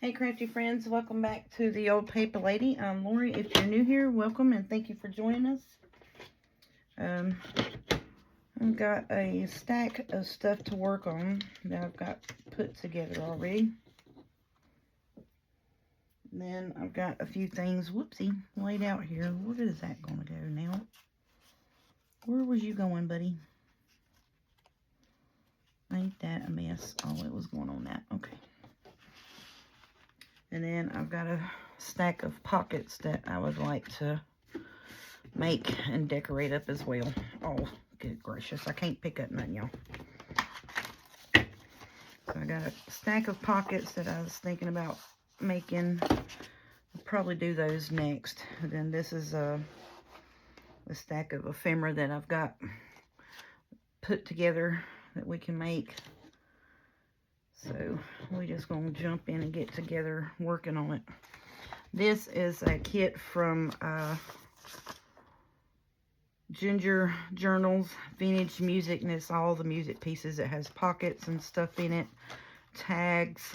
Hey crafty friends, welcome back to the Old Paper Lady. I'm Lori. If you're new here, welcome and thank you for joining us. I've got a stack of stuff to work on that I've got put together already. And then I've got a few things, whoopsie, laid out here. Where is that going to go now? Where was you going, buddy? Ain't that a mess? Oh, it was going on that. Okay. And then I've got a stack of pockets that I would like to make and decorate up as well. Oh, good gracious. I can't pick up none, y'all. So I got a stack of pockets that I was thinking about making. I'll probably do those next. And then this is a stack of ephemera that I've got put together that we can make. So we're just going to jump in and get together working on it. This is a kit from Ginger Journals, Vintage Music, and it's all the music pieces. It has pockets and stuff in it, tags,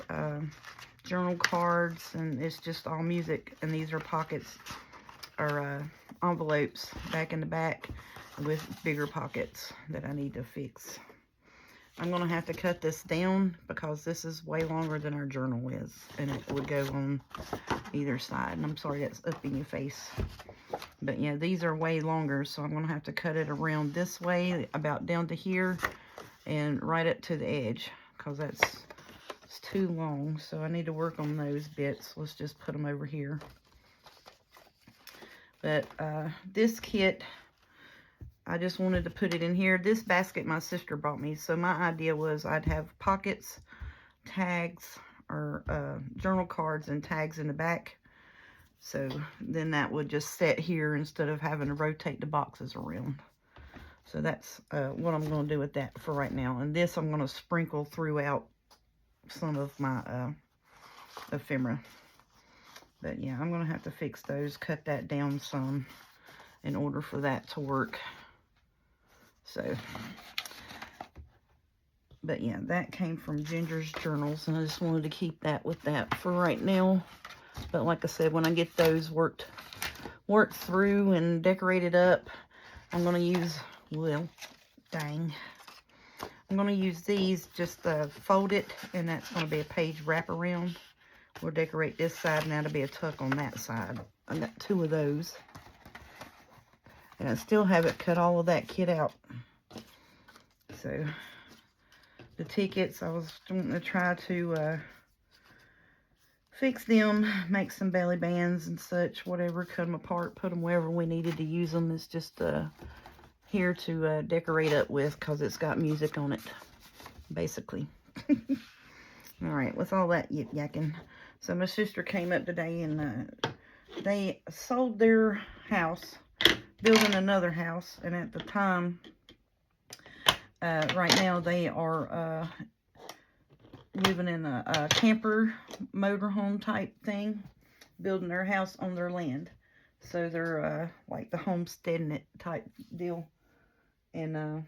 journal cards, and it's just all music. And these are pockets, or envelopes back in the back with bigger pockets that I need to fix. I'm going to have to cut this down because this is way longer than our journal is, and it would go on either side. And I'm sorry that's up in your face. But yeah, these are way longer, so I'm going to have to cut it around this way, about down to here, and right up to the edge, because it's too long. So I need to work on those bits. Let's just put them over here. But this kit, I just wanted to put it in here. This basket my sister bought me, so my idea was I'd have pockets, tags, or journal cards and tags in the back. So then that would just sit here instead of having to rotate the boxes around. So that's what I'm going to do with that for right now. And this I'm going to sprinkle throughout some of my ephemera. But yeah, I'm going to have to fix those, cut that down some in order for that to work. So, but yeah, that came from Ginger's Journals, and I just wanted to keep that with that for right now. But like I said, when I get those worked through and decorated up, I'm going to use, well, dang. I'm going to use these, just fold it, and that's going to be a page wraparound. We'll decorate this side, and that'll be a tuck on that side. I got 2 of those. And I still haven't cut all of that kit out. So, the tickets, I was wanting to try to fix them, make some belly bands and such, whatever, cut them apart, put them wherever we needed to use them. It's just here to decorate up with, because it's got music on it, basically. Alright, with all that yip-yakking. So my sister came up today, and they sold their house, building another house, and at the time, right now they are living in a camper motorhome type thing, building their house on their land. So they're like the homesteading it type deal. And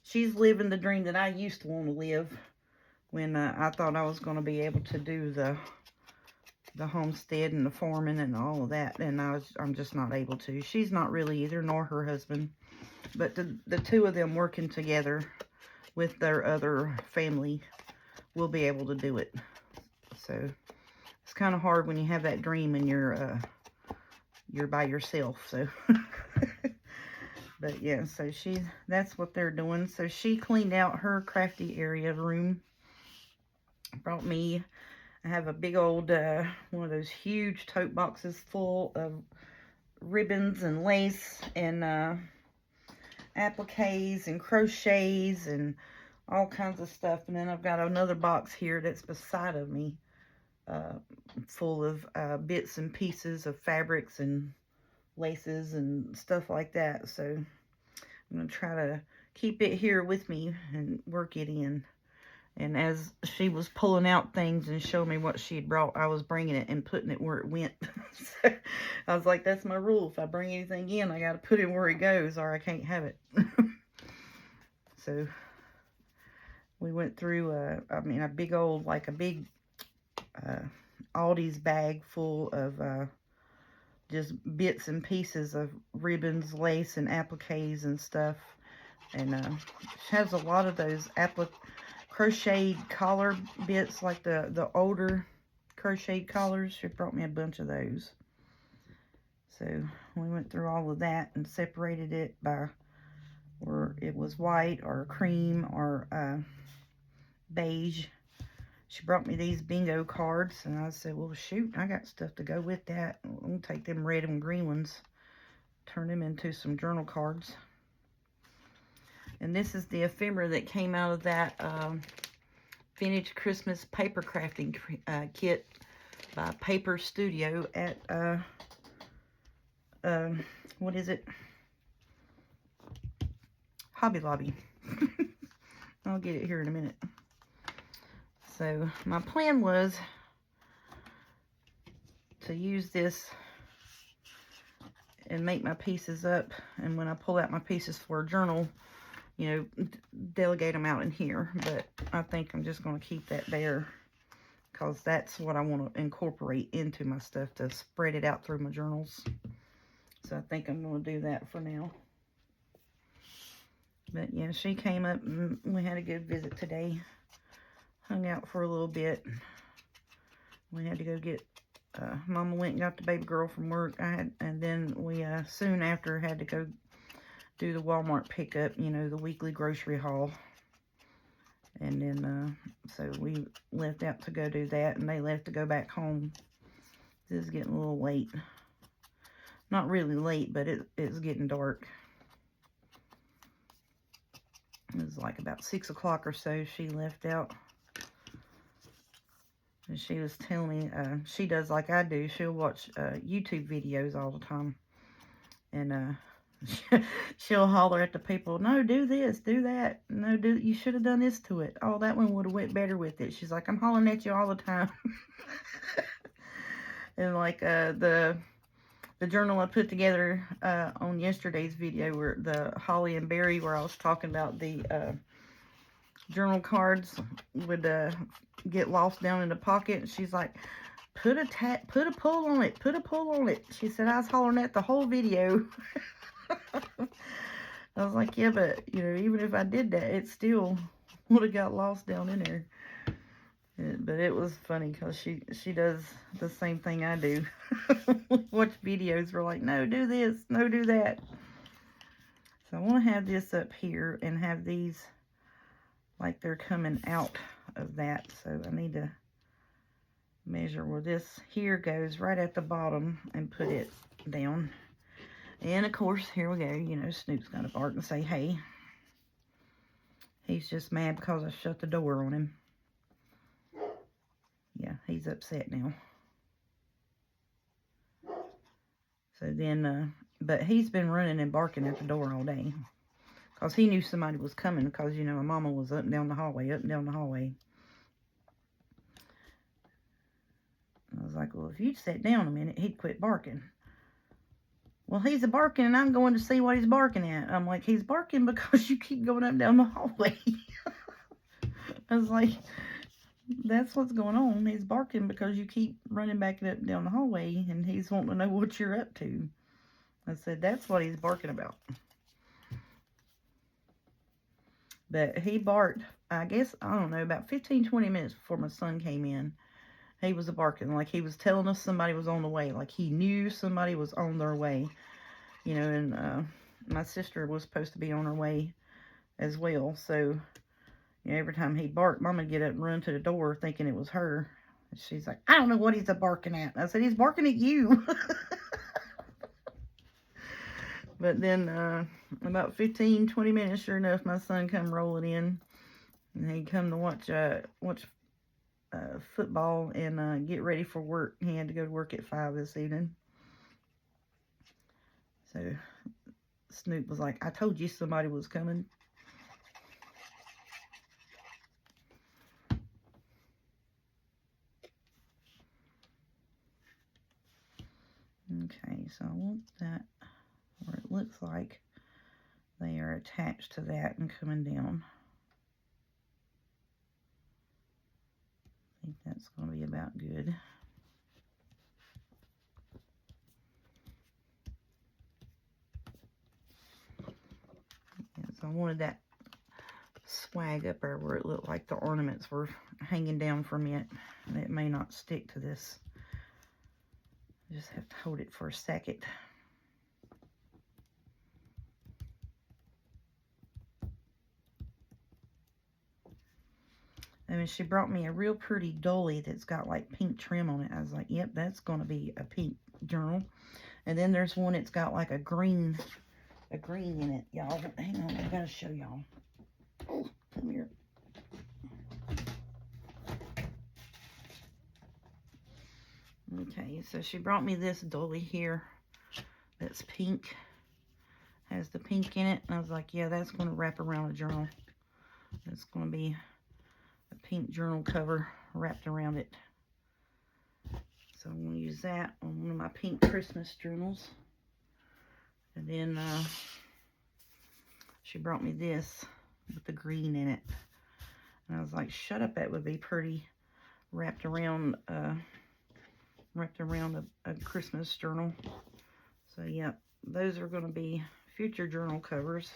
she's living the dream that I used to want to live when I thought I was going to be able to do the homestead and the farming and all of that, and I'm just not able to. She's not really either, nor her husband. But the 2 of them working together with their other family will be able to do it. So it's kind of hard when you have that dream and you're by yourself. So but yeah, so that's what they're doing. So she cleaned out her crafty area room, brought me, I have a big old one of those huge tote boxes full of ribbons and lace and appliques and crochets and all kinds of stuff. And then I've got another box here that's beside of me, full of bits and pieces of fabrics and laces and stuff like that. So I'm going to try to keep it here with me and work it in. And as she was pulling out things and showing me what she had brought, I was bringing it and putting it where it went. So I was like, that's my rule. If I bring anything in, I got to put it where it goes, or I can't have it. So we went through, a big old, like a big Aldi's bag full of just bits and pieces of ribbons, lace, and appliques and stuff. And she has a lot of those crocheted collar bits, like the older crocheted collars. She brought me a bunch of those. So we went through all of that and separated it by where it was white or cream or beige. She brought me these bingo cards, and I said, well, shoot, I got stuff to go with that. I'm going to take them red and green ones, turn them into some journal cards. And this is the ephemera that came out of that vintage Christmas paper crafting kit by Paper Studio at, what is it? Hobby Lobby. I'll get it here in a minute. So my plan was to use this and make my pieces up, and when I pull out my pieces for a journal, you know, delegate them out in here. But I think I'm just going to keep that there because that's what I want to incorporate into my stuff, to spread it out through my journals. So I think I'm going to do that for now. But yeah, she came up and we had a good visit today. Hung out for a little bit. We had to go get, Mama went and got the baby girl from work. And then we soon after had to go do the Walmart pickup, you know, the weekly grocery haul. And then, so we left out to go do that, and they left to go back home. This is getting a little late. Not really late, but it's getting dark. It was like about 6 o'clock or so she left out. And she was telling me, she does like I do. She'll watch YouTube videos all the time. And she'll holler at the people, no, do this, do that. No, you should have done this to it. Oh, that one would have went better with it. She's like, I'm hollering at you all the time. And like the journal I put together on yesterday's video, where the Holly and Berry, where I was talking about the journal cards would get lost down in the pocket. She's like, put a pull on it, put a pull on it. She said I was hollering at the whole video. I was like, yeah, but you know, even if I did that, it still would have got lost down in there. But it was funny because she does the same thing I do. Watch videos, we're like, no, do this, no, do that. So I want to have this up here and have these like they're coming out of that. So I need to measure where this here goes right at the bottom and put it down. And of course, here we go. You know, Snoop's gonna bark and say, hey. He's just mad because I shut the door on him. Yeah, he's upset now. So then, but he's been running and barking at the door all day. Because he knew somebody was coming, because, you know, my mama was up and down the hallway, up and down the hallway. I was like, well, if you'd sit down a minute, he'd quit barking. Well, he's barking, and I'm going to see what he's barking at. I'm like, he's barking because you keep going up and down the hallway. I was like, that's what's going on. He's barking because you keep running back and up and down the hallway, and he's wanting to know what you're up to. I said, that's what he's barking about. But he barked, I guess, I don't know, about 15, 20 minutes before my son came in. He was barking like he was telling us somebody was on the way. Like he knew somebody was on their way. You know, and my sister was supposed to be on her way as well. So, you know, every time he barked, Mama would get up and run to the door thinking it was her. And she's like, I don't know what he's barking at. And I said, he's barking at you. But then about 15, 20 minutes, sure enough, my son come rolling in. And he come to watch football and get ready for work. He had to go to work at 5 this evening. So Snoop was like, I told you somebody was coming. Okay, so I want that where it looks like they are attached to that and coming down. I think that's going to be about good. wanted that swag up there where it looked like the ornaments were hanging down from it. And it may not stick to this. Just have to hold it for a second. And then she brought me a real pretty dolly that's got like pink trim on it. I was like, yep, that's going to be a pink journal. And then there's one that's got like a green in it, y'all. Hang on, I gotta show y'all. Oh, come here. Okay, so she brought me this dolly here that's pink. Has the pink in it. And I was like, yeah, that's going to wrap around a journal. That's going to be a pink journal cover wrapped around it. So I'm going to use that on one of my pink Christmas journals. And then she brought me this with the green in it. And I was like, shut up, that would be pretty wrapped around a Christmas journal. So yeah, those are going to be future journal covers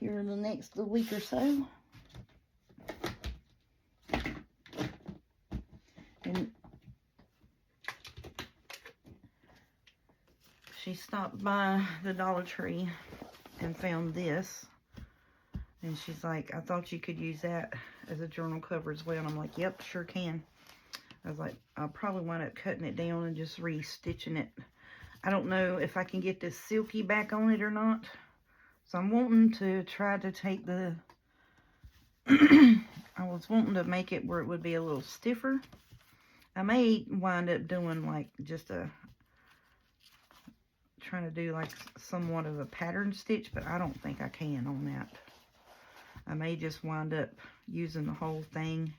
here in the next week or so. And she stopped by the Dollar Tree and found this. And she's like, I thought you could use that as a journal cover as well. And I'm like, yep, sure can. I was like, I'll probably wind up cutting it down and just restitching it. I don't know if I can get this silky back on it or not. So I'm wanting to try to take the... I was wanting to make it where it would be a little stiffer. I may wind up doing like just trying to do like somewhat of a pattern stitch, but I don't think I can on that. I may just wind up using the whole thing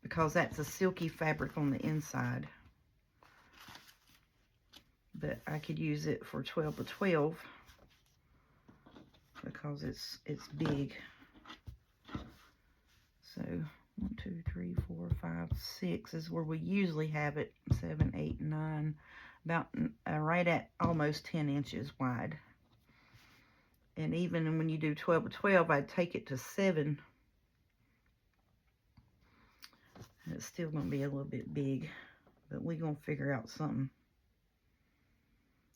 because that's a silky fabric on the inside. But I could use it for 12 to 12 because it's big. So 1, 2, 3, 4, 5, 6 is where we usually have it. 7, 8, 9, about right at almost 10 inches wide. And even when you do 12 to 12, I'd take it to 7. It's still going to be a little bit big, but we're going to figure out something.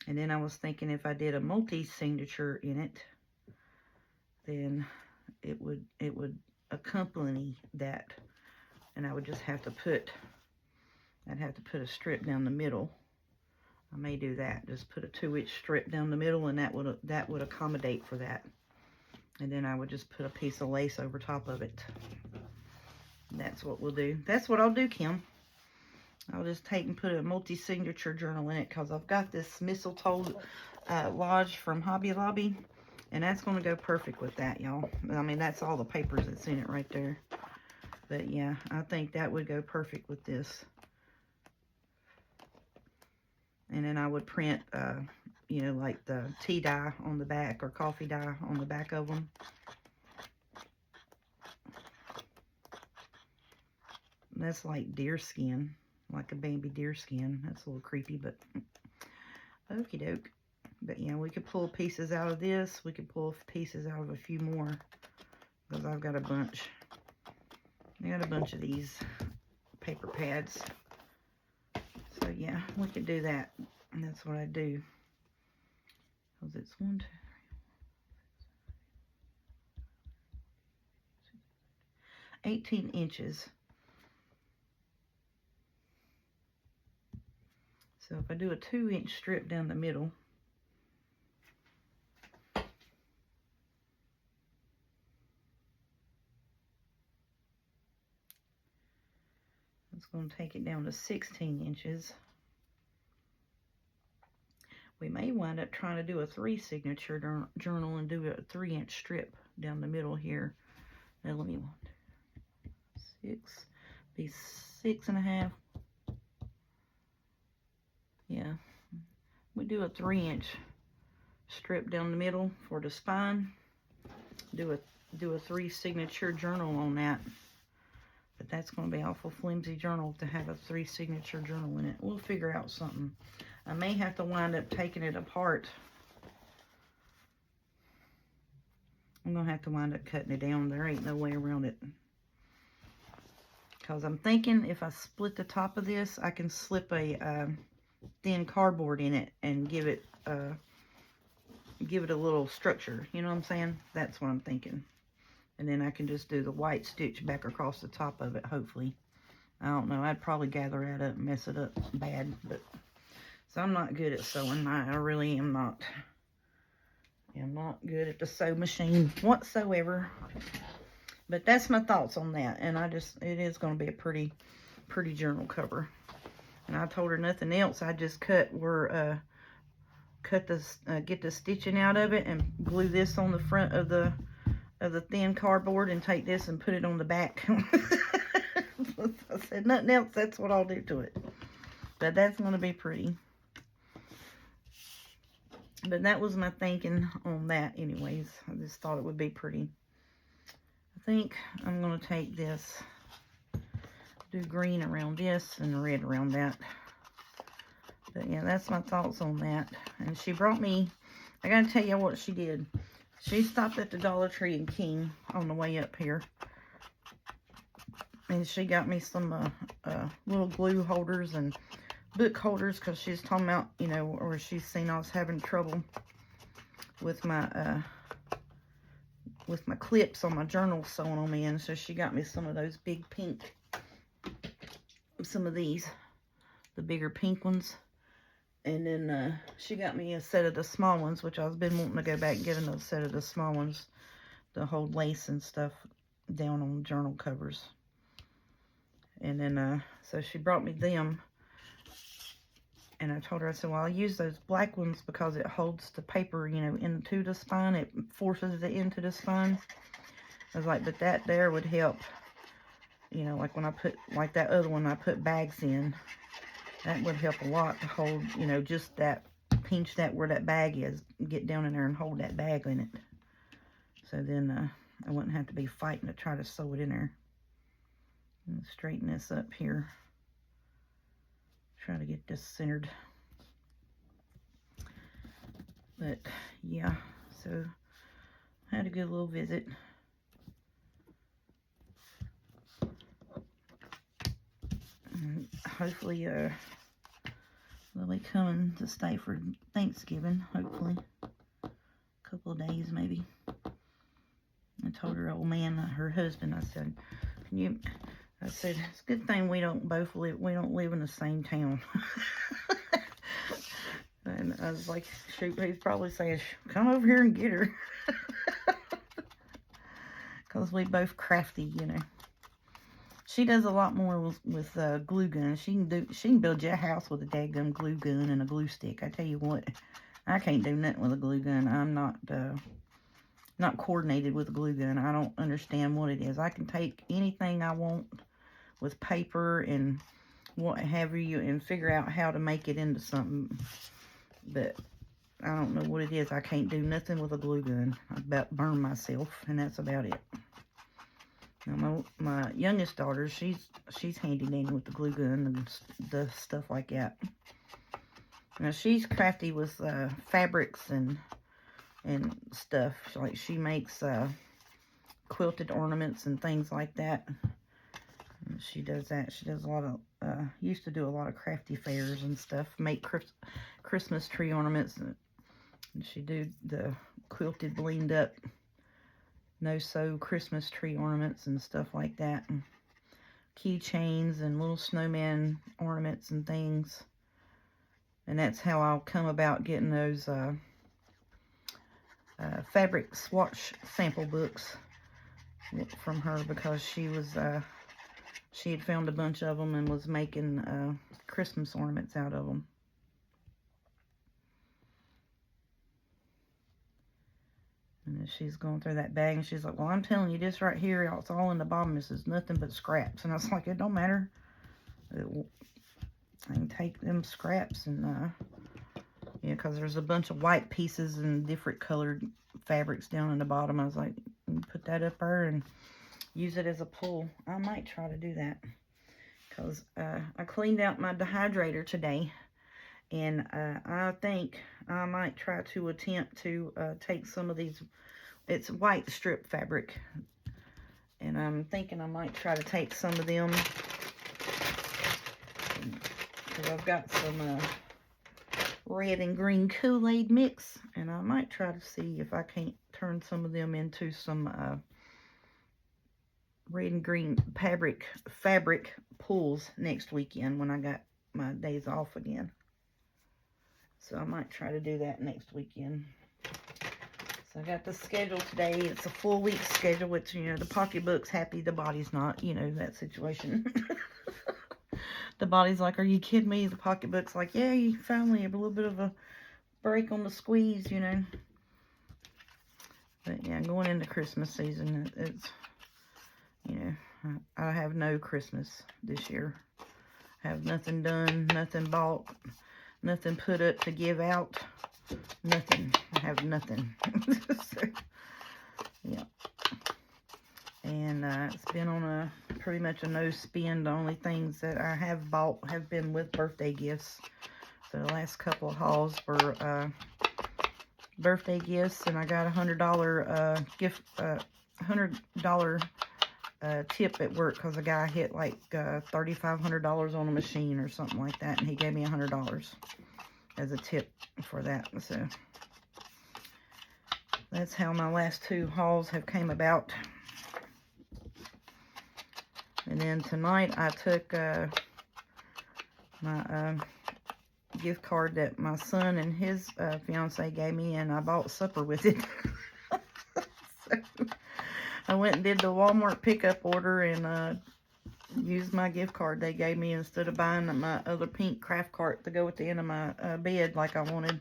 And then I was thinking if I did a multi-signature in it, then it would accompany that. And I would just have to put, I'd have to put a strip down the middle. I may do that. Just put a 2-inch strip down the middle, and that would accommodate for that. And then I would just put a piece of lace over top of it. That's what we'll do. That's what I'll do, Kim. I'll just take and put a multi-signature journal in it because I've got this mistletoe lodge from Hobby Lobby. And that's going to go perfect with that, y'all. I mean, that's all the papers that's in it right there. But yeah, I think that would go perfect with this. And then I would print, you know, like the tea dye on the back or coffee dye on the back of them. That's like deer skin, like a baby deer skin. That's a little creepy, but okie doke. But yeah, we could pull pieces out of this. We could pull pieces out of a few more because I've got a bunch. I got a bunch of these paper pads. So yeah, we could do that. And that's what I do. Because it's 1, 2, 3, 18 inches. So if I do a 2-inch strip down the middle, it's going to take it down to 16 inches. We may wind up trying to do a 3-signature journal and do a 3-inch strip down the middle here. Now let me 6, be 6.5. Yeah, we do a 3-inch strip down the middle for the spine. Do a 3-signature journal on that. But that's going to be awful flimsy journal to have a 3-signature journal in it. We'll figure out something. I may have to wind up taking it apart I'm going to have to wind up cutting it down. There ain't no way around it. Because I'm thinking if I split the top of this, I can slip a thin cardboard in it and give it a little structure. You know what I'm saying? That's what I'm thinking. And then I can just do the white stitch back across the top of it, hopefully. I don't know. I'd probably gather that up and mess it up bad. But so I'm not good at sewing. I really am not. I'm not good at the sew machine whatsoever. But that's my thoughts on that. And it is going to be a pretty journal cover. And I told her nothing else. I just get the stitching out of it and glue this on the front of the thin cardboard and take this and put it on the back. I said nothing else. That's what I'll do to it. But that's going to be pretty. But that was my thinking on that anyways. I just thought it would be pretty. I think I'm going to take this, do green around this and red around that. But yeah, that's my thoughts on that. And she brought me, I got to tell you what she did. She stopped at the Dollar Tree in King on the way up here. And she got me some little glue holders and book holders because she's talking about, you know, or she's seen I was having trouble with my clips on my journal sewing on me. And so she got me some of those big pink, some of these, the bigger pink ones. And then she got me a set of the small ones, which I've been wanting to go back and get another set of the small ones to hold lace and stuff down on journal covers. And then, so she brought me them. And I told her, I said, well, I'll use those black ones because it holds the paper, you know, into the spine. It forces it into the spine. I was like, but that there would help, you know, like when I put, like that other one I put bags in. That would help a lot to hold, you know, just that, pinch that where that bag is. Get down in there and hold that bag in it. So then I wouldn't have to be fighting to try to sew it in there. And straighten this up here. Try to get this centered. But yeah, so I had a good little visit. And hopefully they'll be coming to stay for Thanksgiving, hopefully. A couple of days maybe. I told her old man, her husband, I said, I said, it's a good thing we don't live in the same town. And I was like, shoot, he's probably saying, come over here and get her. Because we both crafty, you know. She does a lot more with glue guns. She can build you a house with a daggum glue gun and a glue stick. I tell you what, I can't do nothing with a glue gun. I'm not coordinated with a glue gun. I don't understand what it is. I can take anything I want with paper and what have you and figure out how to make it into something. But I don't know what it is. I can't do nothing with a glue gun. I about burn myself, and that's about it. Now my youngest daughter, she's handy dandy with the glue gun and the stuff like that. Now she's crafty with fabrics and stuff. Like she makes quilted ornaments and things like that. And she does that. She does a lot of used to do a lot of crafty fairs and stuff. Make Christmas tree ornaments, and she do the quilted blended up no-sew Christmas tree ornaments and stuff like that, and keychains and little snowman ornaments and things. And that's how I'll come about getting those fabric swatch sample books from her, because she had found a bunch of them and was making Christmas ornaments out of them. And she's going through that bag, and she's like, well, I'm telling you, this right here, it's all in the bottom. This is nothing but scraps. And I was like, it don't matter. I can take them scraps and, yeah, because there's a bunch of white pieces and different colored fabrics down in the bottom. I was like, put that up there and use it as a pull. I might try to do that, because I cleaned out my dehydrator today. And I think I might try to attempt to take some of these it's white strip fabric. And I'm thinking I might try to take some of them. Because I've got some red and green Kool-Aid mix. And I might try to see if I can't turn some of them into some red and green fabric pulls next weekend when I got my days off again. So I might try to do that next weekend. So I got the schedule today. It's a full week schedule, which, you know, the pocketbook's happy, the body's not, you know, that situation. The body's like, are you kidding me? The pocketbook's like, yeah, you finally have a little bit of a break on the squeeze, you know. But yeah, going into Christmas season, it's, you know, I have no Christmas this year. I have nothing done, nothing bought, nothing put up to give out. Nothing. I have nothing. So, yeah. And it's been on a pretty much a no spend. The only things that I have bought have been with birthday gifts. So the last couple of hauls were birthday gifts, and I got $100 gift, $100 tip at work because a guy hit like $3,500 on a machine or something like that, and he gave me $100 as a tip for that. So that's how my last two hauls have came about. And then tonight I took my gift card that my son and his fiance gave me, and I bought supper with it. So I went and did the Walmart pickup order and used my gift card they gave me instead of buying my other pink craft cart to go at the end of my bed like I wanted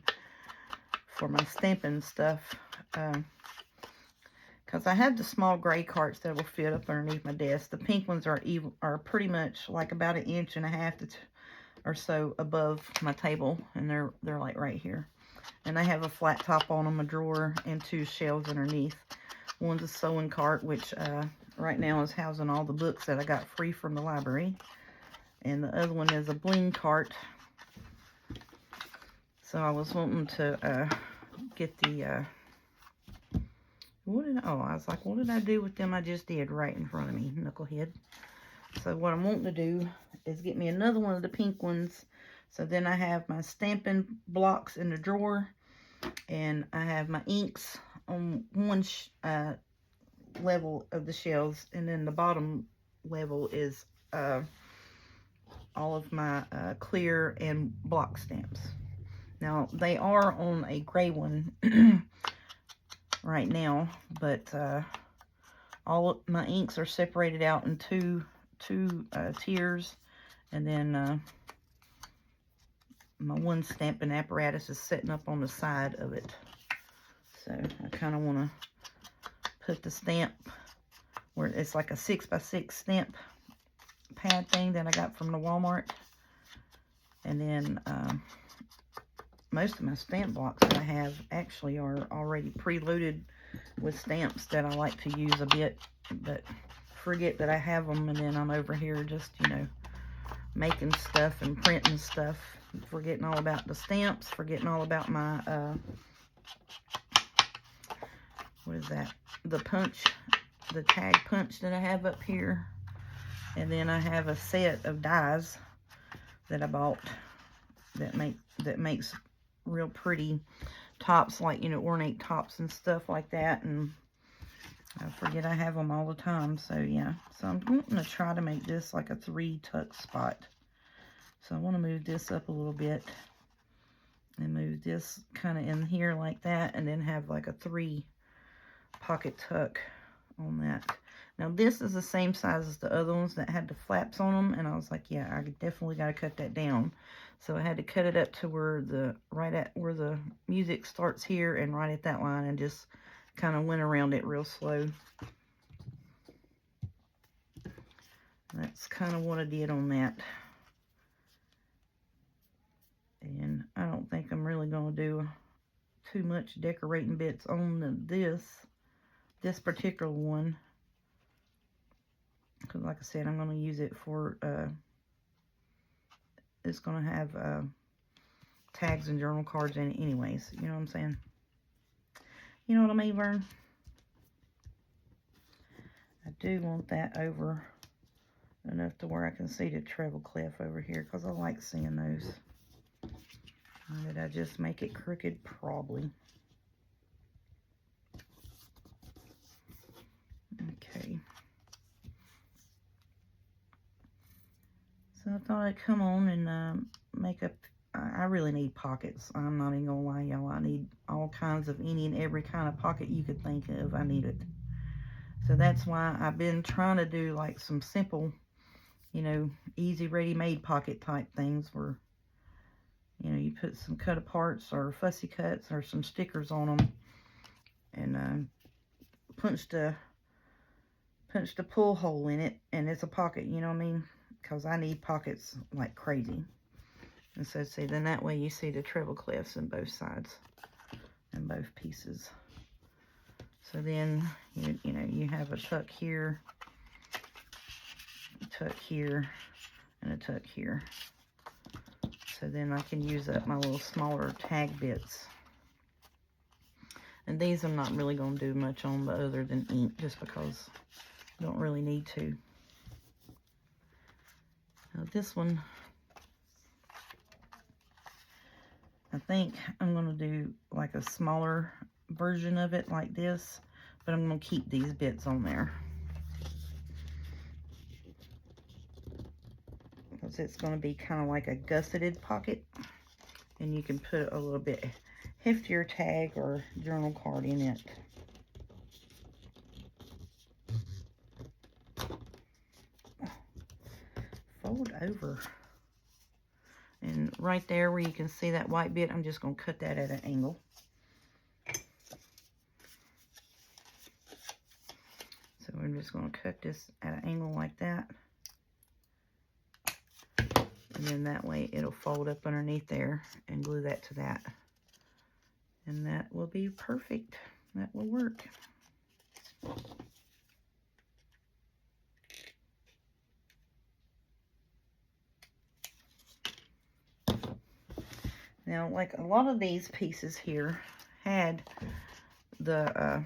for my stamping stuff. Because I have the small gray carts that will fit up underneath my desk. The pink ones are pretty much like about 1.5 inches or so above my table, and they're like right here. And they have a flat top on them, a drawer, and 2 shelves underneath. One's a sewing cart, which right now is housing all the books that I got free from the library. And the other one is a bling cart. So I was wanting to get the... I was like, what did I do with them I just did right in front of me, knucklehead? So what I'm wanting to do is get me another one of the pink ones. So then I have my stamping blocks in the drawer, and I have my inks on one level of the shelves, and then the bottom level is all of my clear and block stamps. Now they are on a gray one right now, but all of my inks are separated out in two tiers, and then my one stamping apparatus is sitting up on the side of it. So I kind of want to put the stamp where it's like a 6x6 stamp pad thing that I got from the Walmart, and then most of my stamp blocks that I have actually are already preloaded with stamps that I like to use a bit, but forget that I have them, and then I'm over here just, you know, making stuff and printing stuff, forgetting all about the stamps, forgetting all about my what is that, the punch, the tag punch that I have up here. And then I have a set of dies that I bought that makes real pretty tops, like, you know, ornate tops and stuff like that. And I forget I have them all the time. So yeah, so I'm wanting to try to make this like a 3-tuck spot. So I want to move this up a little bit and move this kind of in here like that, and then have like a 3 pocket tuck on that. Now this is the same size as the other ones that had the flaps on them, and I was like, yeah, I definitely got to cut that down. So I had to cut it up to where right at where the music starts here, and right at that line, and just kind of went around it real slow. That's kind of what I did on that. And I don't think I'm really going to do too much decorating bits on this particular one, because like I said, I'm going to use it for it's going to have tags and journal cards in it anyways. You know what I'm saying? You know what I mean, Vern? do want that over enough to where I can see the treble clef over here, because I like seeing those. Or did I just make it crooked? Probably. Okay. So I thought I'd come on and make up. I really need pockets. I'm not even gonna lie, y'all. I need all kinds of any and every kind of pocket you could think of. I need it. So that's why I've been trying to do like some simple, you know, easy ready-made pocket type things where, you know, you put some cut aparts or fussy cuts or some stickers on them and punched a pull hole in it, and it's a pocket, you know what I mean? Because I need pockets like crazy. And so see, then that way you see the treble clefs in both sides and both pieces. So then, you know, you have a tuck here, a tuck here, and a tuck here. So then I can use up my little smaller tag bits. And these I'm not really going to do much on, but other than ink, just because I don't really need to. Now this one, I think I'm going to do like a smaller version of it like this, but I'm going to keep these bits on there. Because it's going to be kind of like a gusseted pocket, and you can put a little bit heftier tag or journal card in it. Fold over. And right there where you can see that white bit, I'm just going to cut that at an angle. So we're just going to cut this at an angle like that. And then that way it'll fold up underneath there and glue that to that. And that will be perfect. That will work. Now, like a lot of these pieces here had the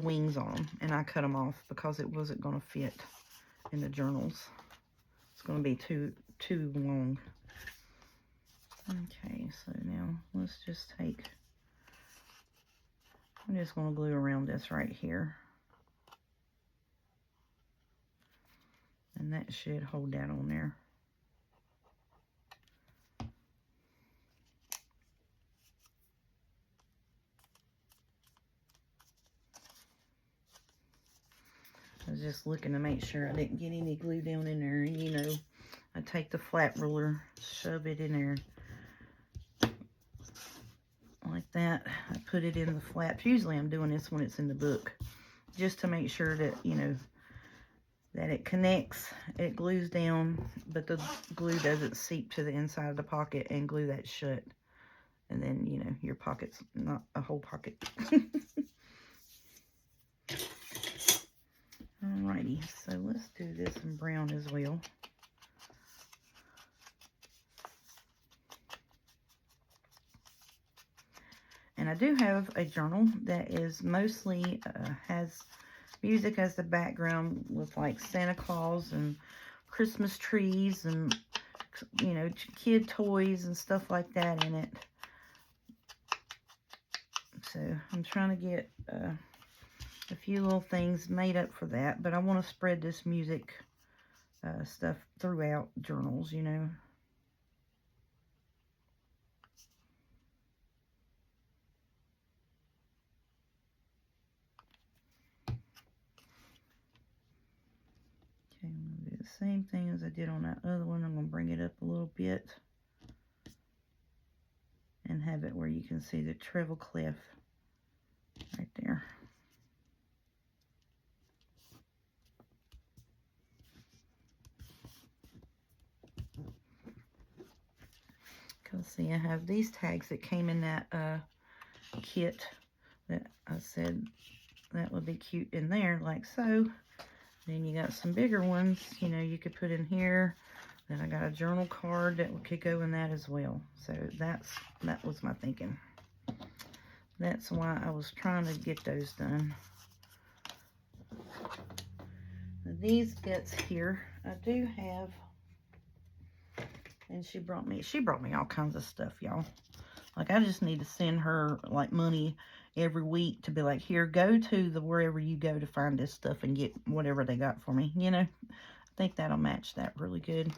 wings on them, and I cut them off because it wasn't going to fit in the journals. It's going to be too long. Okay, so now let's just take, I'm just going to glue around this right here. And that should hold that on there. I was just looking to make sure I didn't get any glue down in there. And, you know, I take the flat ruler, shove it in there like that. I put it in the flaps. Usually I'm doing this when it's in the book, just to make sure that, you know, that it connects, it glues down, but the glue doesn't seep to the inside of the pocket and glue that shut. And then, you know, your pocket's not a whole pocket. Alrighty, so let's do this in brown as well. And I do have a journal that is mostly has music as the background with like Santa Claus and Christmas trees and, you know, kid toys and stuff like that in it. So I'm trying to get a few little things made up for that, but I want to spread this music stuff throughout journals, you know. Okay, I'm going to do the same thing as I did on that other one. I'm going to bring it up a little bit and have it where you can see the treble clef right there. Because see, I have these tags that came in that kit that I said that would be cute in there, like so. Then you got some bigger ones, you know, you could put in here. Then I got a journal card that could go in that as well. So that was my thinking. That's why I was trying to get those done. these bits here, I do have, and she brought me all kinds of stuff, y'all. Like, I just need to send her, like, money every week to be like, here, go to the wherever you go to find this stuff and get whatever they got for me, you know? I think that'll match that really good.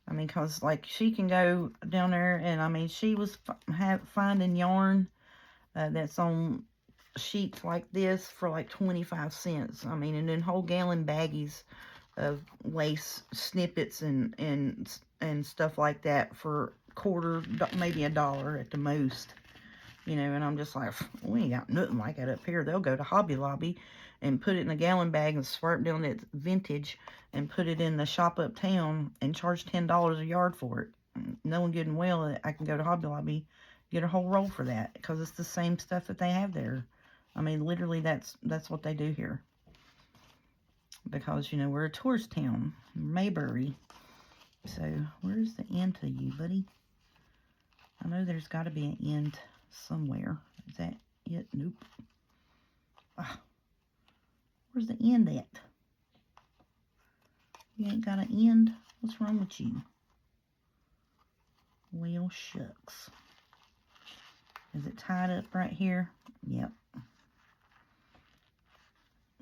I mean, because, like, she can go down there, and, I mean, she was finding yarn that's on sheets like this for, like, 25 cents. I mean, and then whole gallon baggies of lace snippets and stuff like that for quarter, maybe $1 at the most. You know, and I'm just like, we ain't got nothing like that up here. They'll go to Hobby Lobby and put it in a gallon bag and swear down its vintage and put it in the shop uptown and charge $10 a yard for it. Knowing good and well that I can go to Hobby Lobby, get a whole roll for that, because it's the same stuff that they have there. I mean, literally, that's what they do here. Because, you know, we're a tourist town, Mayberry. So, where's the end to you, buddy? I know there's got to be an end somewhere. Is that it? Nope. Ah, where's the end at? You ain't got an end? What's wrong with you? Well, shucks. Is it tied up right here? Yep.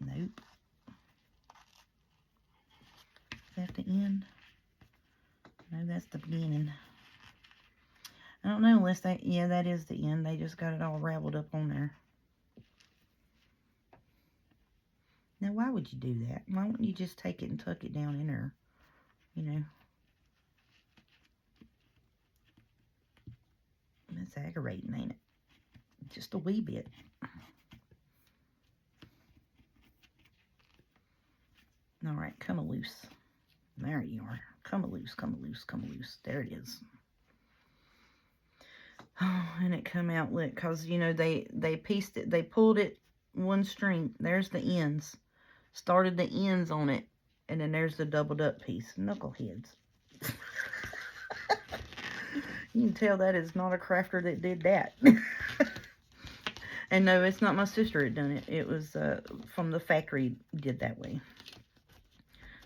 Nope. Is that the end? No, that's the beginning. I don't know unless that, yeah, that is the end. They just got it all raveled up on there. Now, why would you do that? Why wouldn't you just take it and tuck it down in there? You know. That's aggravating, ain't it? Just a wee bit. All right, come loose. There you are. Come loose, come loose, come loose. There it is. Oh, and it come out lit because, you know, they pieced it. They pulled it one string. There's the ends. Started the ends on it. And then there's the doubled up piece. Knuckleheads. You can tell that is not a crafter that did that. And no, it's not my sister that done it. It was from the factory did that way.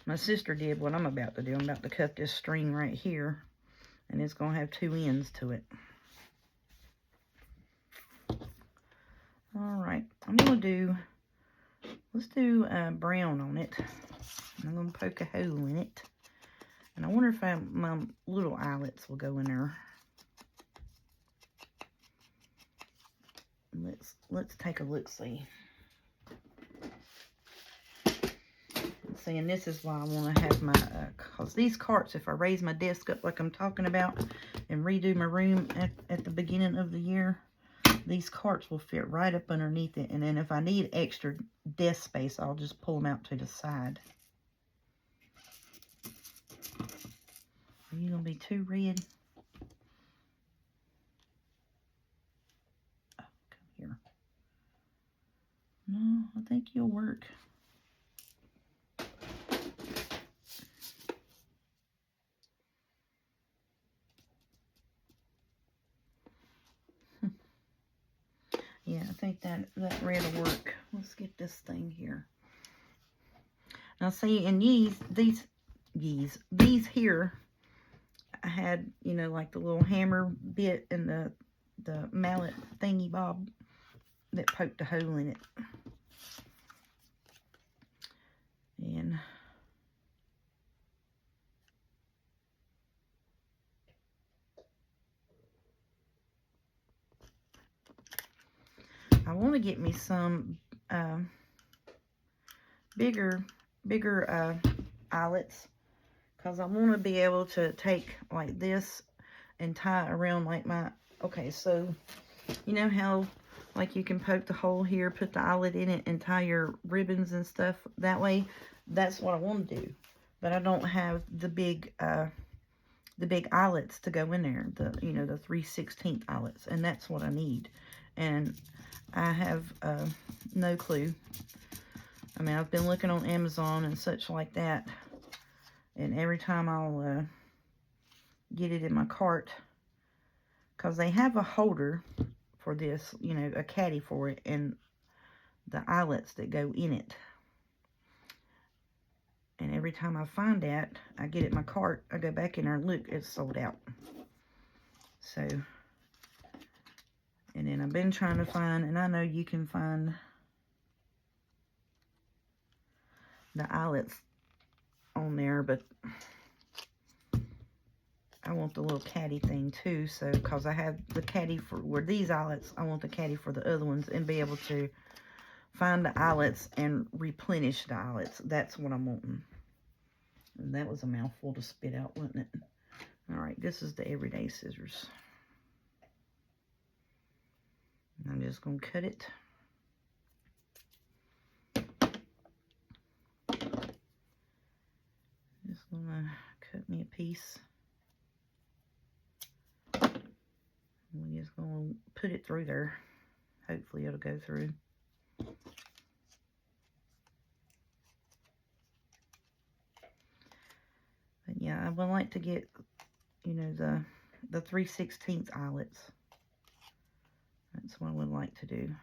My sister did what I'm about to do. I'm about to cut this string right here. And it's going to have two ends to it. Alright. I'm going to do, let's do brown on it. I'm going to poke a hole in it. And I wonder if my little eyelets will go in there. Let's take a look, see. See, and this is why I want to have my, because these carts, if I raise my desk up like I'm talking about and redo my room at the beginning of the year, these carts will fit right up underneath it. And then if I need extra desk space, I'll just pull them out to the side. Are you going to be too red? Oh, come here. No, I think you'll work. Yeah, I think that red will work. Let's get this thing here. Now see, and these here, I had, you know, like the little hammer bit and the mallet thingy bob that poked a hole in it. And I want to get me some bigger eyelets, because I want to be able to take like this and tie around like my, okay, so you know how like you can poke the hole here, put the eyelet in it and tie your ribbons and stuff that way? That's what I want to do, but I don't have the big eyelets to go in there, you know, the 3/16 eyelets, and that's what I need. And I have no clue. I mean, I've been looking on Amazon and such like that, and every time I'll get it in my cart, because they have a holder for this, you know, a caddy for it, and the eyelets that go in it. And every time I find that, I get it in my cart, I go back in there and look, it's sold out. So, and then I've been trying to find, and I know you can find the eyelets on there, but I want the little caddy thing too. So, because I have the caddy for where these eyelets, I want the caddy for the other ones and be able to find the eyelets and replenish the eyelets. That's what I'm wanting. And that was a mouthful to spit out, wasn't it? All right, this is the everyday scissors. I'm just going to cut it. Just going to cut me a piece. We're just going to put it through there. Hopefully it'll go through. But yeah, I would like to get, you know, the 3/16 eyelets. That's what I would like to do.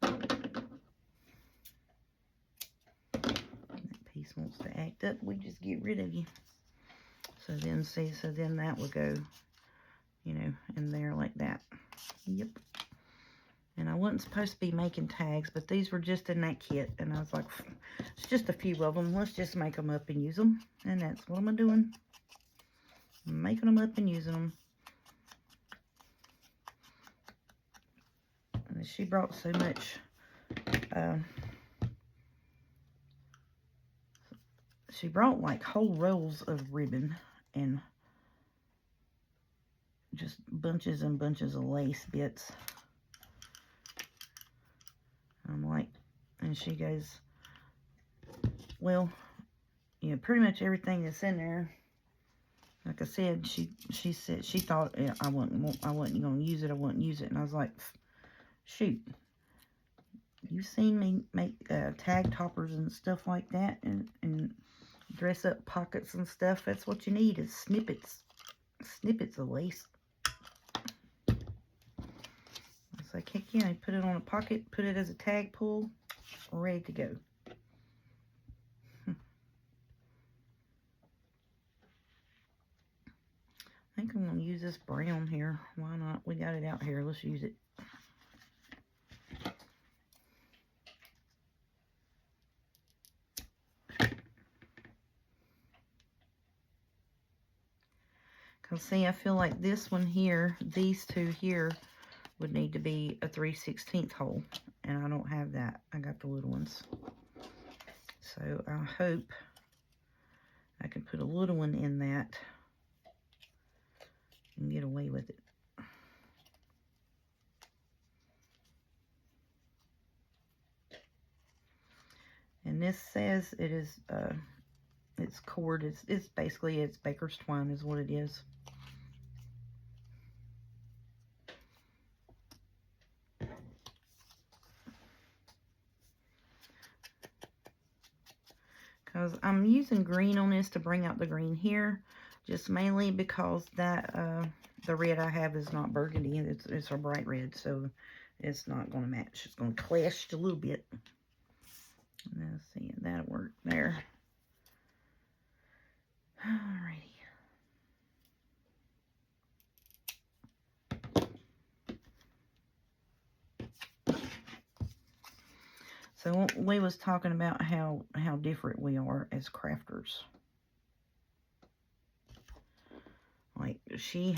That piece wants to act up. We just get rid of you. So then, see, so then that would go, you know, in there like that. Yep. And I wasn't supposed to be making tags, but these were just in that kit. And I was like, it's just a few of them. Let's just make them up and use them. And that's what I'm doing. I'm making them up and using them. And she brought so much, she brought like whole rolls of ribbon and just bunches and bunches of lace bits. I'm like, and she goes, well, you know, pretty much everything that's in there. Like I said, she said she thought I wasn't gonna use it. I wouldn't use it, and I was like, shoot, you've seen me make tag toppers and stuff like that, and dress up pockets and stuff. That's what you need is snippets of lace. It's like, heck yeah, put it on a pocket, put it as a tag pull, ready to go. I think I'm going to use this brown here. Why not? We got it out here. Let's use it. Because, see, I feel like this one here, these two here, would need to be a 3/16 hole. And I don't have that. I got the little ones. So, I hope I can put a little one in that and get away with it. And this says it is, it's cord. It's basically, it's baker's twine is what it is. Because I'm using green on this to bring out the green here, just mainly because that the red I have is not burgundy. It's a bright red, so it's not going to match. It's going to clash a little bit. Let's see, that'll work there. Alrighty. So we was talking about how different we are as crafters. Like she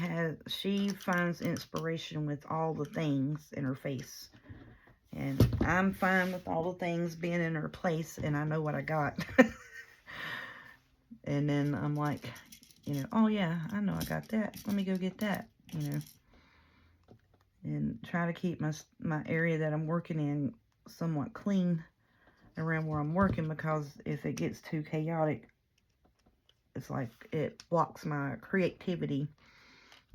finds inspiration with all the things in her face. And I'm fine with all the things being in her place, and I know what I got. And then I'm like, you know, oh yeah, I know I got that. Let me go get that, you know. And try to keep my area that I'm working in somewhat clean around where I'm working, because if it gets too chaotic, it's like it blocks my creativity,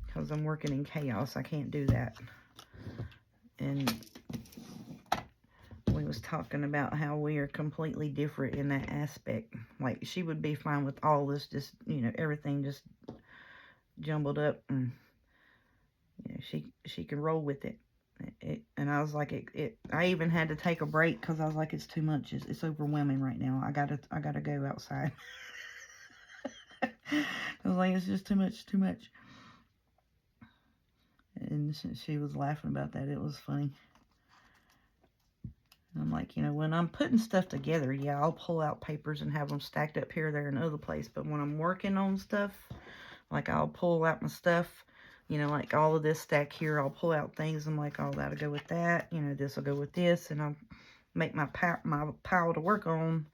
because I'm working in chaos. I can't do that. And we was talking about how we are completely different in that aspect. Like, she would be fine with all this, just, you know, everything just jumbled up, and you know, she can roll with it. And I was like, I even had to take a break because I was like, it's too much. It's overwhelming right now. I gotta go outside. I was like, it's just too much. And she was laughing about that. It was funny. And I'm like, you know, when I'm putting stuff together, yeah, I'll pull out papers and have them stacked up here, there, and other place. But when I'm working on stuff, like I'll pull out my stuff, you know, like all of this stack here, I'll pull out things. I'm like, oh, that'll go with that. You know, this will go with this. And I'll make my pile to work on.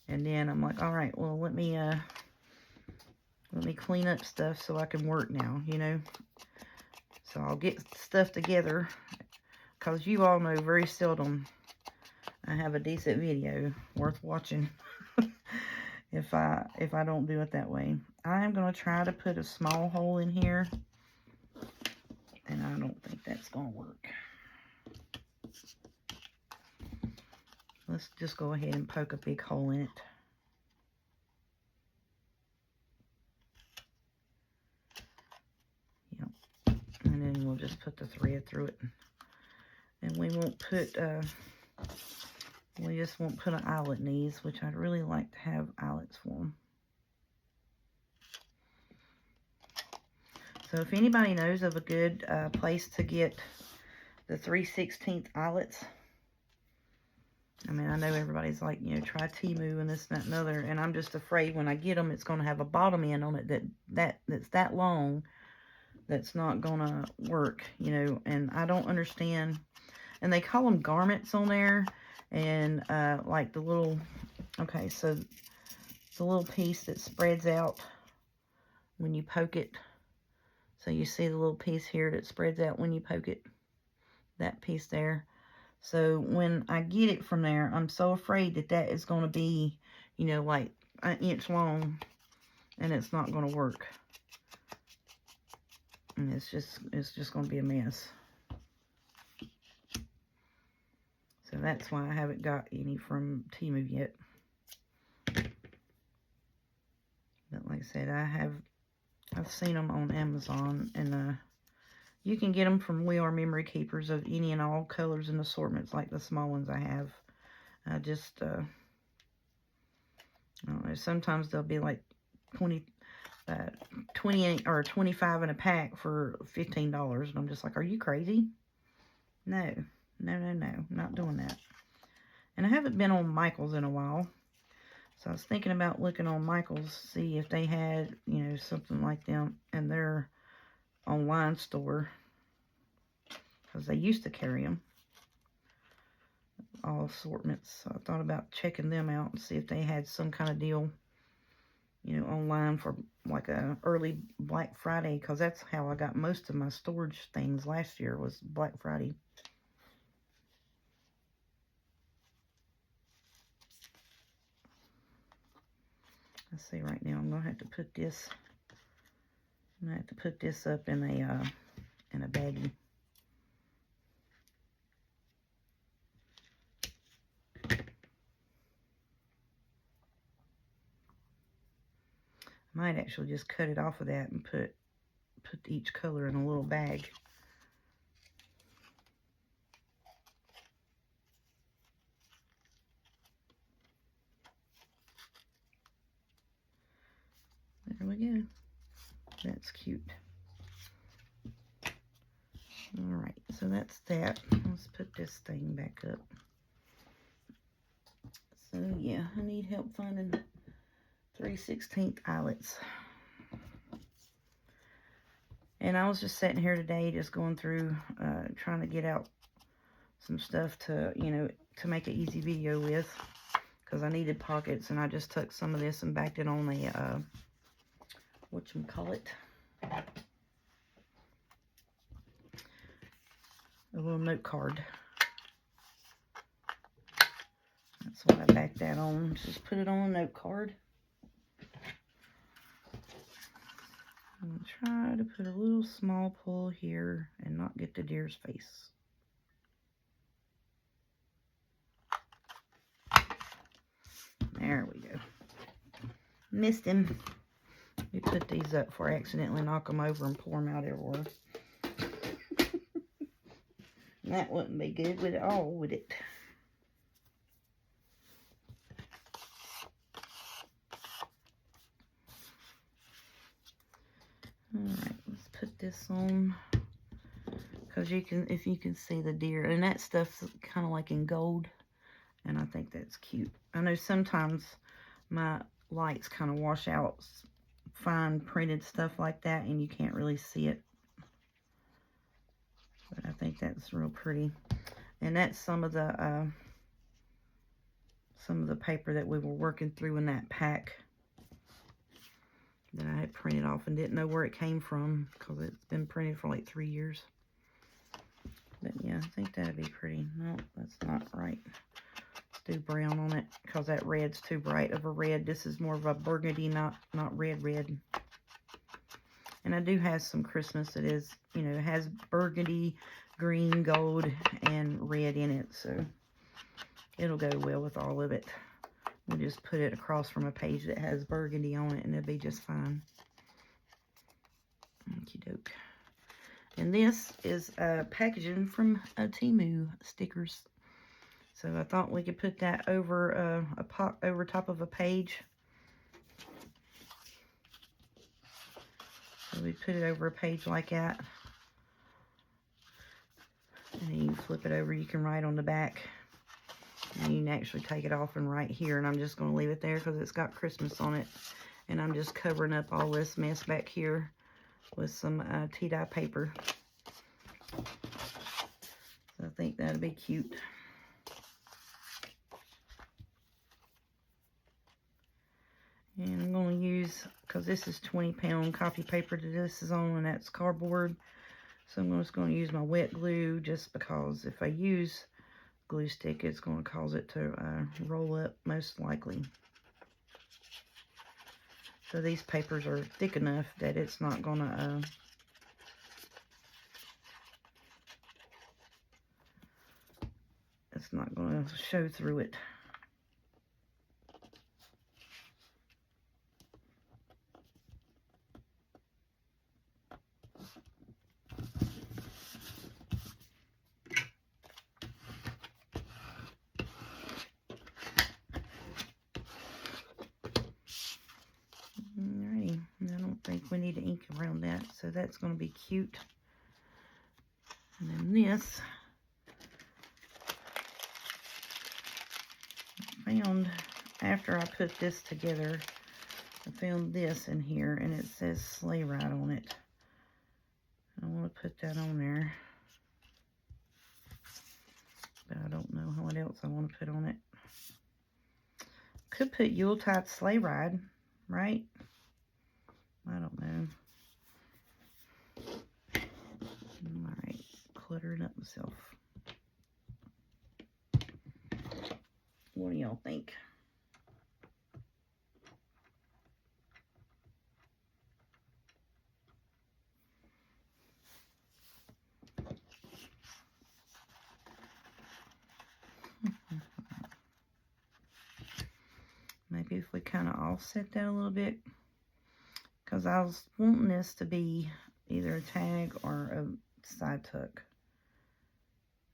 And then I'm like, all right, well, let me clean up stuff so I can work now, you know. So I'll get stuff together, because you all know very seldom I have a decent video worth watching if I don't do it that way. I'm going to try to put a small hole in here, and I don't think that's going to work. Let's just go ahead and poke a big hole in it. Yep. And then we'll just put the thread through it. And we won't put, we just won't put an eyelet in these, which I'd really like to have eyelets for them. So if anybody knows of a good place to get the 3/16 eyelets, I mean, I know everybody's like, you know, try Temu and this, that, and other, and I'm just afraid when I get them, it's going to have a bottom end on it that's that long, that's not going to work, you know, and I don't understand. And they call them garments on there, and like the little, okay, so the little piece that spreads out when you poke it. So you see the little piece here that spreads out when you poke it, that piece there. So when I get it from there, I'm so afraid that that is going to be, you know, like an inch long, and it's not going to work. And it's just going to be a mess. So that's why I haven't got any from Temu yet. But like I said, I've seen them on Amazon, and you can get them from We Are Memory Keepers of any and all colors and assortments, like the small ones I have. I just, I don't know, sometimes they'll be like 28 or 25 in a pack for $15. And I'm just like, are you crazy? No, not doing that. And I haven't been on Michael's in a while. So I was thinking about looking on Michael's, see if they had, you know, something like them in their online store. Because they used to carry them. All assortments. So I thought about checking them out and see if they had some kind of deal, you know, online for like a early Black Friday. Because that's how I got most of my storage things last year, was Black Friday. Let's see, right now I'm gonna have to put this. I'm gonna have to put this up in a baggie. I might actually just cut it off of that and put each color in a little bag. There we go. That's cute. Alright, so that's that. Let's put this thing back up. So yeah, I need help finding 3/16 eyelets. And I was just sitting here today just going through, trying to get out some stuff to, you know, to make an easy video with. Because I needed pockets, and I just took some of this and backed it on a, whatchamacallit, a little note card. That's what I backed that on. Just put it on a note card. I'm going to try to put a little small pull here and not get the deer's face. There we go. Missed him. We put these up before I accidentally knock them over and pour them out everywhere. That wouldn't be good with it all, would it? Alright, let's put this on. Because you can, if you can see the deer, and that stuff's kind of like in gold, and I think that's cute. I know sometimes my lights kind of wash out fine printed stuff like that, and you can't really see it. But I think that's real pretty. And that's some of the paper that we were working through in that pack that I had printed off and didn't know where it came from because it's been printed for like 3 years. But yeah, I think that'd be pretty. No, that's not right. Let's do brown on it because that red's too bright of a red. This is more of a burgundy, not red. And I do have some Christmas that is, you know, has burgundy, green, gold, and red in it. So it'll go well with all of it. We'll just put it across from a page that has burgundy on it and it'll be just fine. Okie doke. And this is packaging from Temu stickers. So I thought we could put that over over top of a page. So we put it over a page like that. And then you flip it over, you can write on the back. And you can actually take it off and write here. And I'm just going to leave it there because it's got Christmas on it. And I'm just covering up all this mess back here with some tea-dye paper. So I think that'll be cute. And I'm going to use, because this is 20-pound copy paper that this is on, and that's cardboard. So I'm just going to use my wet glue just because if I use glue stick, it's going to cause it to roll up most likely. So these papers are thick enough that it's not going to show through it. Alrighty, I don't think we need to ink around that, so that's going to be cute. And then this, I found after I put this together, I found this in here, and it says Sleigh Ride on it. I want to put that on there, but I don't know what else I want to put on it. Could put Yuletide Sleigh Ride, right? I don't know. Alright, cluttering up myself. What do y'all think? Maybe if we kind of offset that a little bit, because I was wanting this to be either a tag or a side tuck.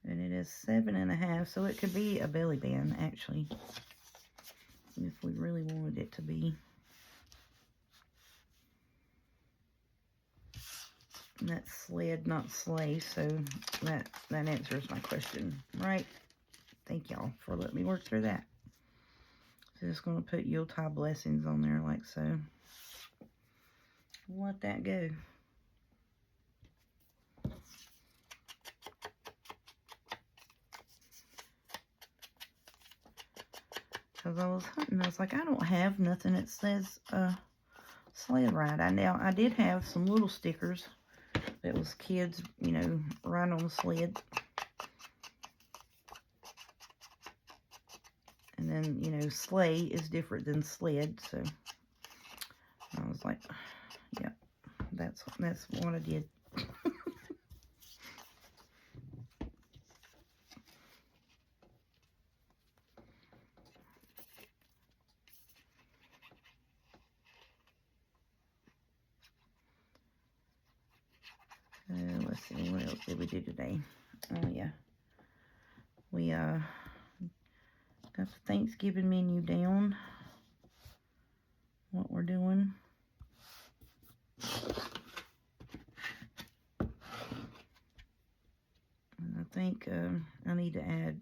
And it is 7.5, so it could be a belly band actually, if we really wanted it to be. And that's sled, not sleigh, so that answers my question, right? Thank y'all for letting me work through that. So just going to put Yuletide blessings on there like so. Let that go. Because I was hunting, I was like, I don't have nothing that says Sleigh Ride. I did have some little stickers that was kids, you know, riding on the sled. And then, you know, sleigh is different than sled, so I was like, yeah, that's what I did. Let's see, what else did we do today? Oh, yeah. We, got the Thanksgiving menu down. What we're doing. And I think, I need to add,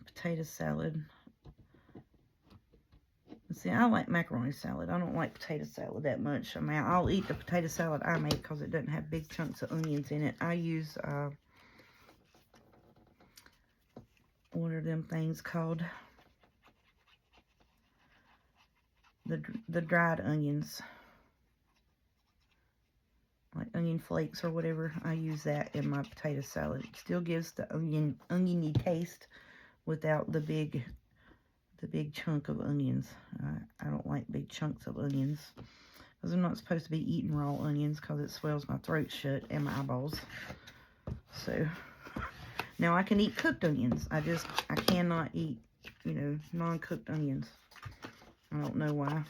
potato salad. See, I like macaroni salad. I don't like potato salad that much. I mean, I'll eat the potato salad I make because it doesn't have big chunks of onions in it. I use, what are them things called? The dried onions. Like onion flakes or whatever. I use that in my potato salad. It still gives the oniony taste without the big chunk of onions. I don't like big chunks of onions because I'm not supposed to be eating raw onions because it swells my throat shut and my eyeballs. So now I can eat cooked onions. I cannot eat, you know, non-cooked onions. I don't know why.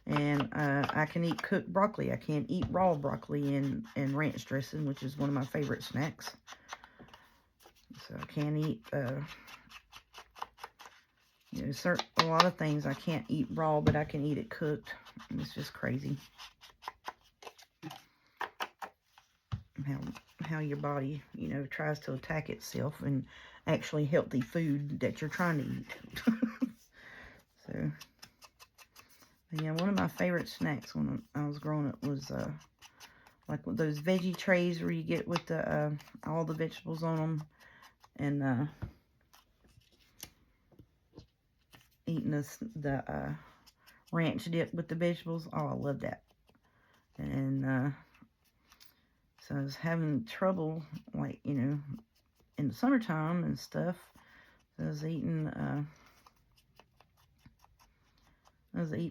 And I can eat cooked broccoli. I can't eat raw broccoli and ranch dressing, which is one of my favorite snacks. So I can't eat, you know, a lot of things I can't eat raw, but I can eat it cooked. And it's just crazy how your body, you know, tries to attack itself and actually healthy food that you're trying to eat. So, yeah, one of my favorite snacks when I was growing up was like those veggie trays where you get with the all the vegetables on them, and eating the ranch dip with the vegetables. Oh, I love that. And so I was having trouble, like, you know, in the summertime and stuff. So I was eating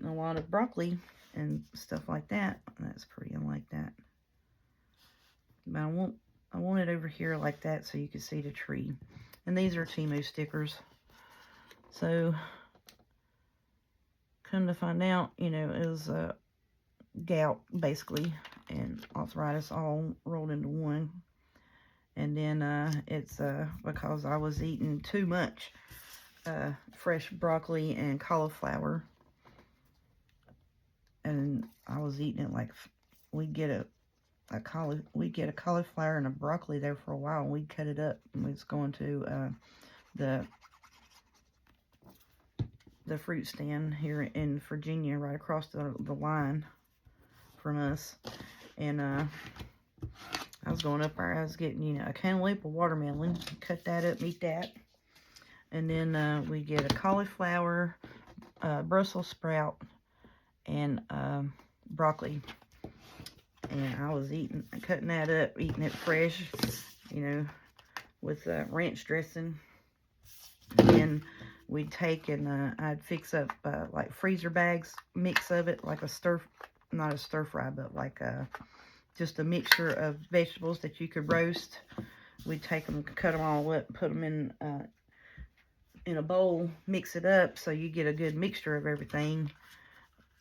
a lot of broccoli and stuff like that. That's pretty unlike that. But I want it over here like that so you can see the tree. And these are Temu stickers. So, come to find out, you know, it was gout, basically, and arthritis all rolled into one. And then it's because I was eating too much fresh broccoli and cauliflower. And I was eating it like we'd get a cauliflower and a broccoli there for a while, and we'd cut it up, and we was going to the fruit stand here in Virginia, right across the line from us. And I was going up there, I was getting, you know, a cantaloupe, a watermelon, cut that up, eat that. And then we get a cauliflower, Brussels sprout, and broccoli. And I was cutting that up, eating it fresh, you know, with ranch dressing. And then we'd take and I'd fix up like freezer bags, mix of it, like not a stir fry, but like just a mixture of vegetables that you could roast. We'd take them, cut them all up, put them in a bowl, mix it up so you get a good mixture of everything.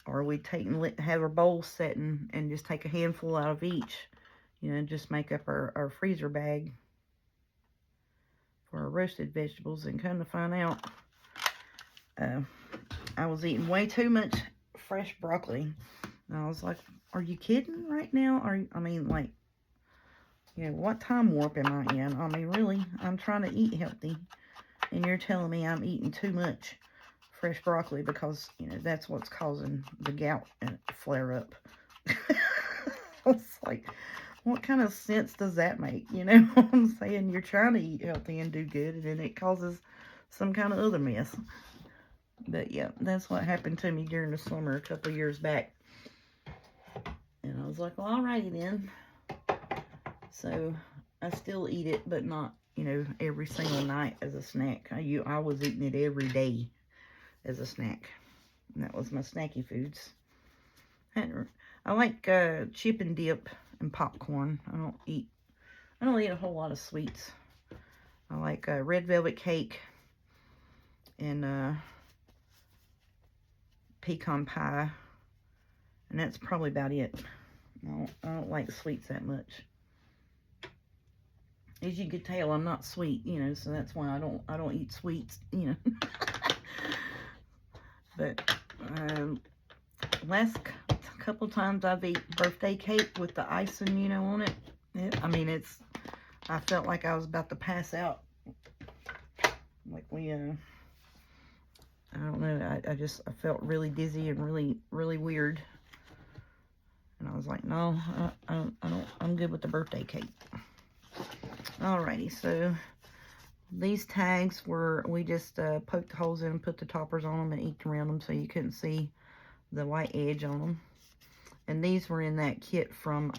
Or we'd take and have our bowl set and just take a handful out of each, you know, just make up our freezer bag for our roasted vegetables. And come to find out, I was eating way too much fresh broccoli. And I was like, are you kidding right now? I mean, like, you know, what time warp am I in? I mean, really, I'm trying to eat healthy, and you're telling me I'm eating too much fresh broccoli because, you know, that's what's causing the gout and flare up. It's like, what kind of sense does that make? You know what I'm saying? You're trying to eat healthy and do good, and then it causes some kind of other mess. But yeah, that's what happened to me during the summer a couple years back. And I was like, well, alrighty then. So I still eat it, but not, you know, every single night as a snack. I was eating it every day as a snack. And that was my snacky foods. I like chip and dip and popcorn. I don't eat a whole lot of sweets. I like red velvet cake and pecan pie. And that's probably about it. I don't like sweets that much. As you can tell, I'm not sweet, you know, so that's why I don't eat sweets, you know. But last couple times I've eaten birthday cake with the icing, you know, on it. I mean, I felt like I was about to pass out. Like I don't know, I felt really dizzy and really weird. And I was like, no, I'm good with the birthday cake. Alrighty, so these tags we just poked holes in and put the toppers on them and inked around them so you couldn't see the white edge on them. And these were in that kit from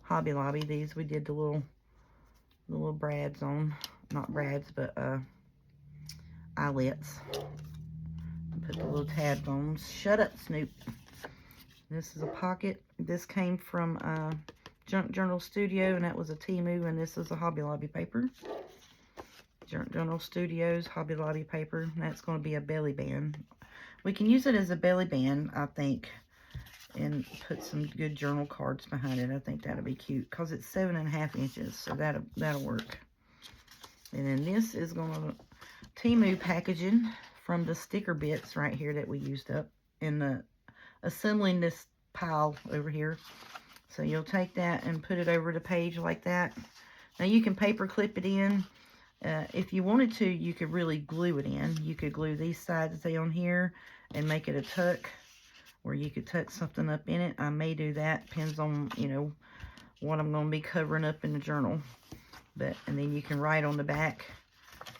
Hobby Lobby. These, we did the little brads on, not brads, but eyelets. Put the little tabs on them. Shut up, Snoop. This is a pocket. This came from Junk Journal Studio, and that was a Temu, and this is a Hobby Lobby paper. Junk Journal Studios, Hobby Lobby paper. And that's going to be a belly band. We can use it as a belly band, I think, and put some good journal cards behind it. I think that'll be cute, because it's 7.5 inches, so that'll work. And then this is going to Temu packaging from the sticker bits right here that we used up in the assembling this pile over here. So you'll take that and put it over the page like that. Now you can paper clip it in. If you wanted to, you could really glue it in. You could glue these sides down here and make it a tuck, where you could tuck something up in it. I may do that. Depends on, you know, what I'm going to be covering up in the journal. And then you can write on the back.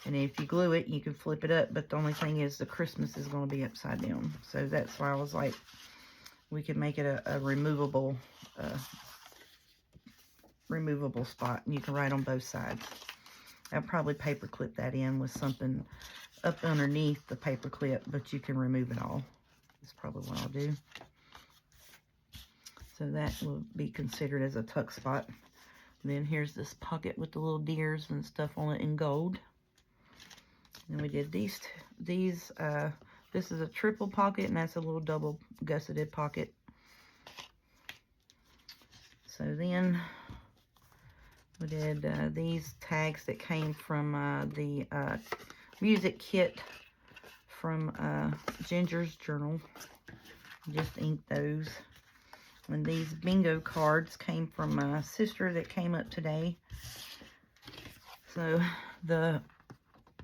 And if you glue it, you can flip it up. But the only thing is the Christmas is going to be upside down. So that's why I was like, we could make it a removable spot. And you can write on both sides. I'll probably paper clip that in with something up underneath the paper clip, but you can remove it all. That's probably what I'll do. So that will be considered as a tuck spot. And then here's this pocket with the little deers and stuff on it in gold. And we did these. This is a triple pocket, and that's a little double gusseted pocket. So then we did these tags that came from the music kit from Ginger's Journal. Just inked those. And these bingo cards came from my sister that came up today. So the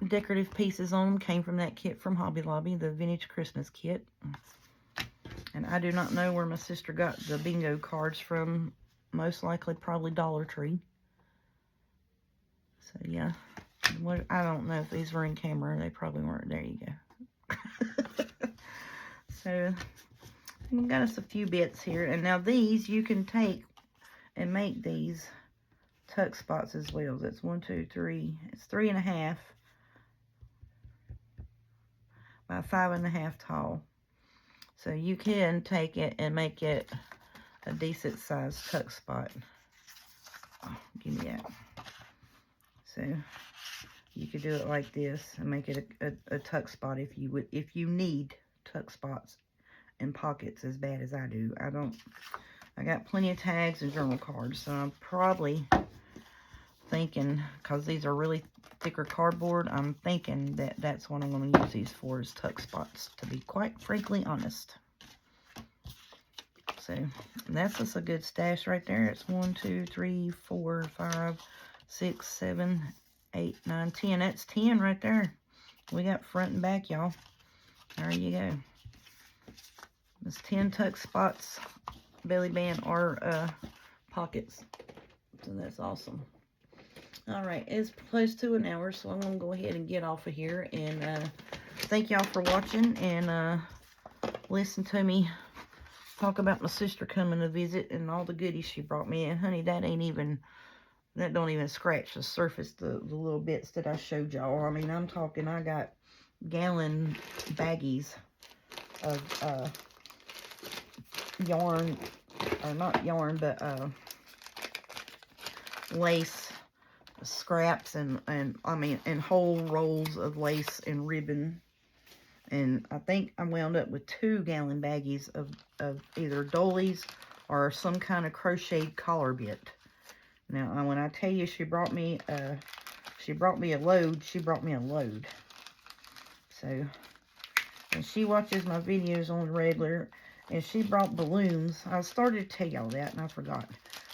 decorative pieces on them came from that kit from Hobby Lobby, the Vintage Christmas kit. And I do not know where my sister got the bingo cards from. Most likely probably Dollar Tree. So yeah, I don't know if these were in camera. They probably weren't. There you go. So we got us a few bits here. And now these you can take and make these tuck spots as well. That's 1, 2, 3. It's 3.5 by 5.5 tall. So you can take it and make it a decent sized tuck spot. Oh, give me that. So you could do it like this and make it a tuck spot if you need tuck spots and pockets as bad as I do. I got plenty of tags and journal cards, so I'm probably thinking, because these are really thicker cardboard, I'm thinking that that's what I'm going to use these for, is tuck spots, to be quite frankly honest. So that's just a good stash right there. It's 1, 2, 3, 4, 5, 6, 7, 8, 9, 10. That's 10 right there. We got front and back, y'all. There you go. It's 10 tuck spots, belly band, or pockets. So that's awesome. All right, it's close to an hour, so I'm going to go ahead and get off of here. And thank y'all for watching and listen to me talk about my sister coming to visit and all the goodies she brought me. And honey, that don't even scratch the surface, the little bits that I showed y'all. I mean, I'm talking, I got gallon baggies of yarn, or not yarn, but lace scraps and whole rolls of lace and ribbon. And I think I wound up with 2 gallon baggies of either doilies or some kind of crocheted collar bit. Now, when I tell you she brought me a load, she brought me a load. So, and she watches my videos on the regular, and she brought balloons. I started to tell y'all that, and I forgot.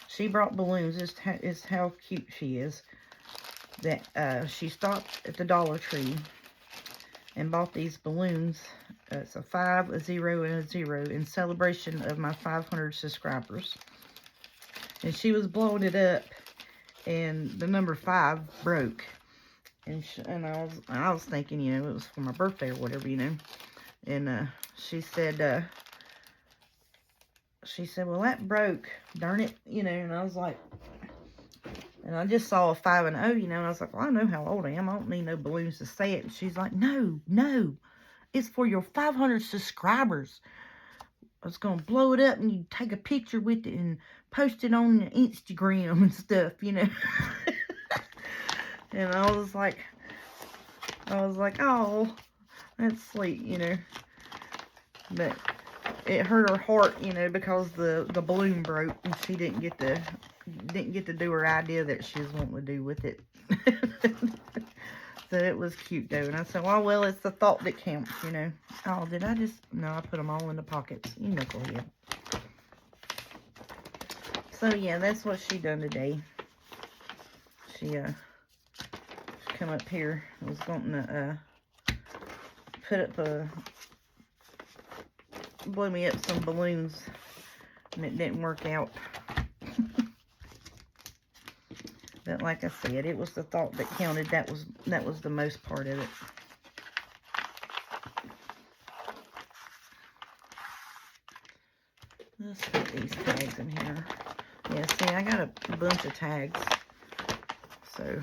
She brought balloons. Is how cute she is. That she stopped at the Dollar Tree and bought these balloons. It's a 5, a 0, and a 0 in celebration of my 500 subscribers. And she was blowing it up, and the number 5 broke. And I was thinking, you know, it was for my birthday or whatever, you know. And she said, well, that broke, darn it, you know. And I was like, and I just saw a 5 and 0, you know. And I was like, well, I know how old I am. I don't need no balloons to say it. And she's like, no, it's for your 500 subscribers. I was going to blow it up and you take a picture with it and post it on Instagram and stuff, you know. And I was like, oh, that's sweet, you know. But it hurt her heart, you know, because the balloon broke and she didn't get to do her idea that she was wanting to do with it. So it was cute though. And I said, well, it's the thought that counts, you know. Oh, did I just? No, I put them all in the pockets. You knucklehead. So yeah, that's what she done today. She come up here. I was wanting to put up blow me up some balloons, and it didn't work out. But like I said, it was the thought that counted. That was the most part of it. Let's put these tags in here. Yeah, see, I got a bunch of tags. So,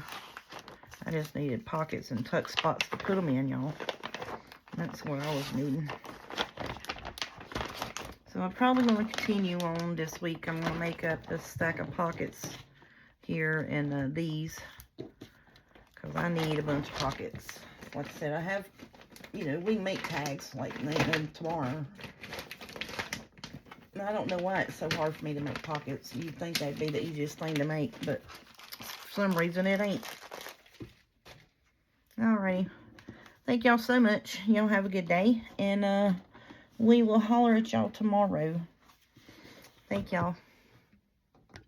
I just needed pockets and tuck spots to put them in, y'all. That's what I was needing. So, I'm probably going to continue on this week. I'm going to make up a stack of pockets here and these. Because I need a bunch of pockets. Like I said, I have, you know, we can make tags like tomorrow. I don't know why it's so hard for me to make pockets. You'd think that'd be the easiest thing to make, but for some reason it ain't. Alrighty. Thank y'all so much. Y'all have a good day. And we will holler at y'all tomorrow. Thank y'all.